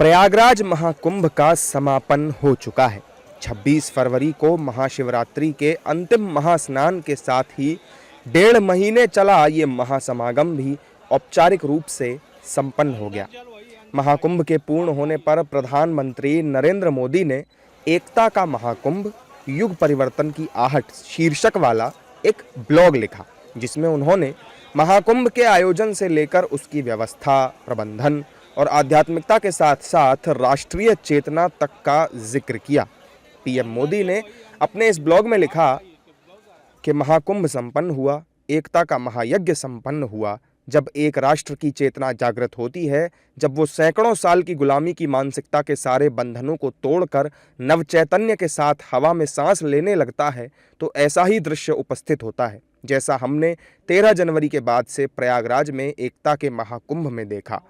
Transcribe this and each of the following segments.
प्रयागराज महाकुंभ का समापन हो चुका है। 26 फरवरी को महाशिवरात्रि के अंतिम महास्नान के साथ ही 1.5 महीने चला ये महासमागम भी औपचारिक रूप से संपन्न हो गया। महाकुंभ के पूर्ण होने पर प्रधानमंत्री नरेंद्र मोदी ने एकता का महाकुंभ, युग परिवर्तन की आहट शीर्षक वाला एक ब्लॉग लिखा, जिसमें उन्होंने महाकुंभ के आयोजन से लेकर उसकी व्यवस्था, प्रबंधन और आध्यात्मिकता के साथ साथ राष्ट्रीय चेतना तक का जिक्र किया। पीएम मोदी ने अपने इस ब्लॉग में लिखा कि महाकुंभ संपन्न हुआ, एकता का महायज्ञ संपन्न हुआ। जब एक राष्ट्र की चेतना जागृत होती है, जब वो सैकड़ों साल की गुलामी की मानसिकता के सारे बंधनों को तोड़कर नव चैतन्य के साथ हवा में सांस लेने लगता है, तो ऐसा ही दृश्य उपस्थित होता है जैसा हमने 13 जनवरी के बाद से प्रयागराज में एकता के महाकुंभ में देखा।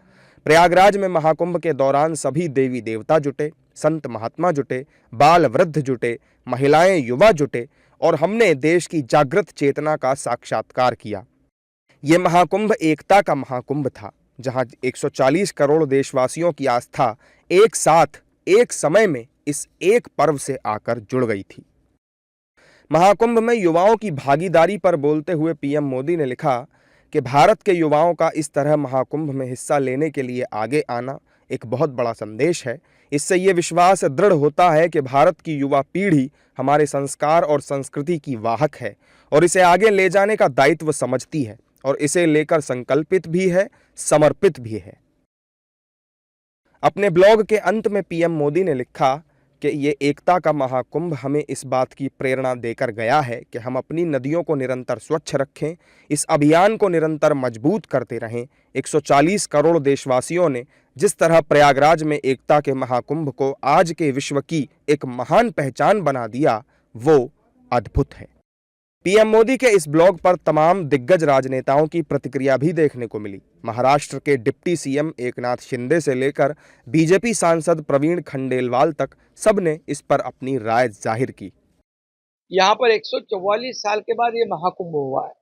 प्रयागराज में महाकुंभ के दौरान सभी देवी देवता जुटे, संत महात्मा जुटे, बाल वृद्ध जुटे, महिलाएं युवा जुटे और हमने देश की जागृत चेतना का साक्षात्कार किया। ये महाकुंभ एकता का महाकुंभ था, जहां 140 करोड़ देशवासियों की आस्था एक साथ एक समय में इस एक पर्व से आकर जुड़ गई थी। महाकुंभ में युवाओं की भागीदारी पर बोलते हुए पीएम मोदी ने लिखा कि भारत के युवाओं का इस तरह महाकुंभ में हिस्सा लेने के लिए आगे आना एक बहुत बड़ा संदेश है। इससे ये विश्वास दृढ़ होता है कि भारत की युवा पीढ़ी हमारे संस्कार और संस्कृति की वाहक है और इसे आगे ले जाने का दायित्व समझती है और इसे लेकर संकल्पित भी है, समर्पित भी है। अपने ब्लॉग के अंत में पीएम मोदी ने लिखा कि ये एकता का महाकुंभ हमें इस बात की प्रेरणा देकर गया है कि हम अपनी नदियों को निरंतर स्वच्छ रखें, इस अभियान को निरंतर मजबूत करते रहें। 140 करोड़ देशवासियों ने जिस तरह प्रयागराज में एकता के महाकुंभ को आज के विश्व की एक महान पहचान बना दिया, वो अद्भुत है। पीएम मोदी के इस ब्लॉग पर तमाम दिग्गज राजनेताओं की प्रतिक्रिया भी देखने को मिली। महाराष्ट्र के डिप्टी सीएम एकनाथ शिंदे से लेकर बीजेपी सांसद प्रवीण खंडेलवाल तक सबने इस पर अपनी राय जाहिर की। यहाँ पर 144 साल के बाद ये महाकुंभ हुआ है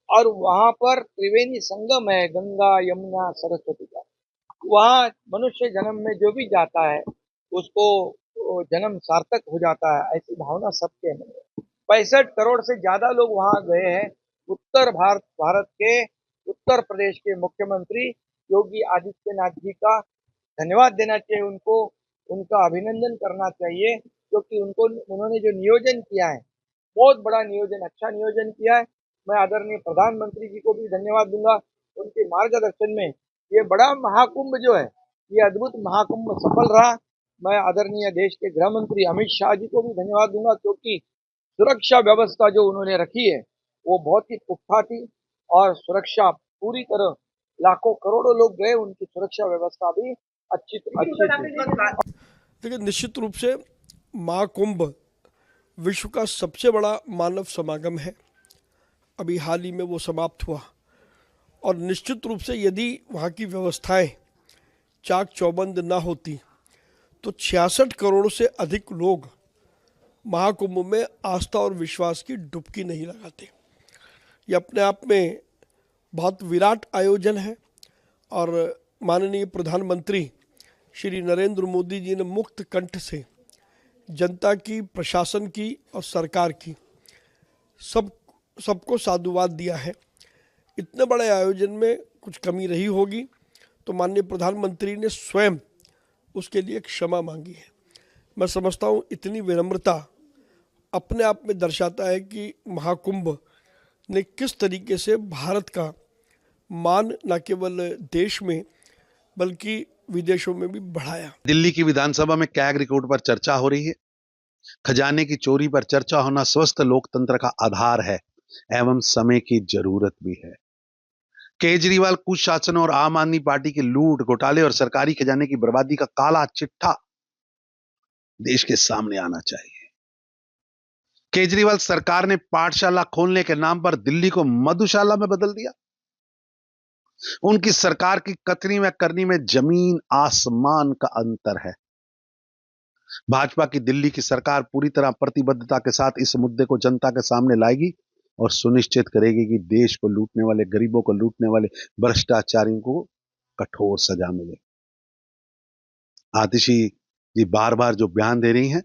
और वहाँ पर त्रिवेणी संगम है, गंगा यमुना सरस्वती का। वहाँ मनुष्य जन्म में जो भी जाता है उसको जन्म सार्थक हो जाता है, ऐसी भावना सबके अंदर है। 65 करोड़ से ज्यादा लोग वहाँ गए हैं। उत्तर भारत के उत्तर प्रदेश के मुख्यमंत्री योगी आदित्यनाथ जी का धन्यवाद देना चाहिए, उनका अभिनंदन करना चाहिए, क्योंकि उन्होंने जो नियोजन किया है, बहुत बड़ा नियोजन, अच्छा नियोजन किया है। मैं आदरणीय प्रधानमंत्री जी को भी धन्यवाद दूंगा। उनके मार्गदर्शन में ये बड़ा महाकुंभ जो है, ये अद्भुत महाकुंभ सफल रहा। मैं आदरणीय देश के गृह मंत्री अमित शाह जी को भी धन्यवाद दूंगा, क्योंकि सुरक्षा व्यवस्था जो उन्होंने रखी है वो बहुत ही पुख्ता थी और सुरक्षा पूरी तरह, लाखों करोड़ों लोग गए, उनकी सुरक्षा व्यवस्था भी अच्छी थी। देखिए, निश्चित रूप से महाकुंभ विश्व का सबसे बड़ा मानव समागम है। अभी हाल ही में वो समाप्त हुआ और निश्चित रूप से यदि वहाँ की व्यवस्थाएं चाक चौबंद ना होती तो 66 करोड़ से अधिक लोग महाकुंभ में आस्था और विश्वास की डुबकी नहीं लगाते। ये अपने आप में बहुत विराट आयोजन है और माननीय प्रधानमंत्री श्री नरेंद्र मोदी जी ने मुक्त कंठ से जनता की, प्रशासन की और सरकार की सबको साधुवाद दिया है। इतने बड़े आयोजन में कुछ कमी रही होगी तो माननीय प्रधानमंत्री ने स्वयं उसके लिए क्षमा मांगी है। मैं समझता हूँ इतनी विनम्रता अपने आप में दर्शाता है कि महाकुंभ ने किस तरीके से भारत का मान न केवल देश में बल्कि विदेशों में भी बढ़ाया। दिल्ली की विधानसभा में कैग रिकॉर्ड पर चर्चा हो रही है। खजाने की चोरी पर चर्चा होना स्वस्थ लोकतंत्र का आधार है एवं समय की जरूरत भी है। केजरीवाल कुशासन और आम आदमी पार्टी के लूट, घोटाले और सरकारी खजाने की बर्बादी का काला चिट्ठा देश के सामने आना चाहिए। केजरीवाल सरकार ने पाठशाला खोलने के नाम पर दिल्ली को मधुशाला में बदल दिया। उनकी सरकार की कथनी में करनी में जमीन आसमान का अंतर है। भाजपा की दिल्ली की सरकार पूरी तरह प्रतिबद्धता के साथ इस मुद्दे को जनता के सामने लाएगी और सुनिश्चित करेगी कि देश को लूटने वाले, गरीबों को लूटने वाले भ्रष्टाचारियों को कठोर सजा मिले। आतिशी जी बार बार जो बयान दे रही हैं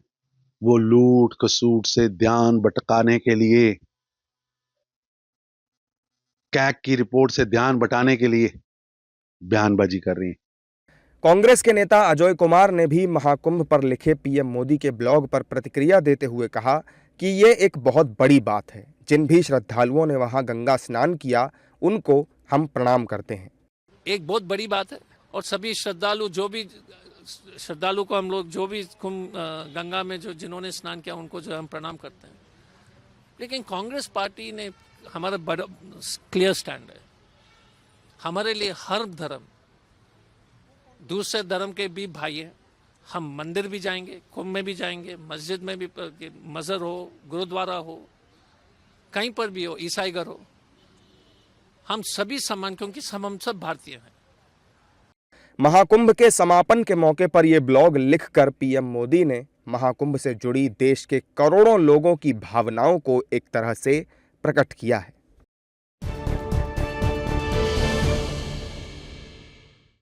वो लूट खसूट से ध्यान भटकाने के लिए, कैग की रिपोर्ट से ध्यान बटाने के लिए बयानबाजी कर रही हैं। कांग्रेस के नेता अजय कुमार ने भी महाकुंभ पर लिखे पीएम मोदी के ब्लॉग पर प्रतिक्रिया देते हुए कहा कि ये एक बहुत बड़ी बात है। जिन भी श्रद्धालुओं ने वहां गंगा स्नान किया उनको हम प्रणाम करते हैं। एक बहुत बड़ी बात है और सभी श्रद्धालु श्रद्धालु को हम लोग जो भी गंगा में जो जिन्होंने स्नान किया उनको जो हम प्रणाम करते हैं। लेकिन कांग्रेस पार्टी ने हमारा बड़ा क्लियर स्टैंड है। हमारे लिए हर धर्म दूसरे धर्म के भी भाई हैं। हम मंदिर भी जाएंगे, कुंभ में भी जाएंगे, मस्जिद में भी, मज़र हो, गुरुद्वारा हो, कहीं पर भी हो, ईसाई घर हो, हम सभी समान, क्योंकि हम सब भारतीय हैं। महाकुंभ के समापन के मौके पर यह ब्लॉग लिखकर पीएम मोदी ने महाकुंभ से जुड़ी देश के करोड़ों लोगों की भावनाओं को एक तरह से प्रकट किया है।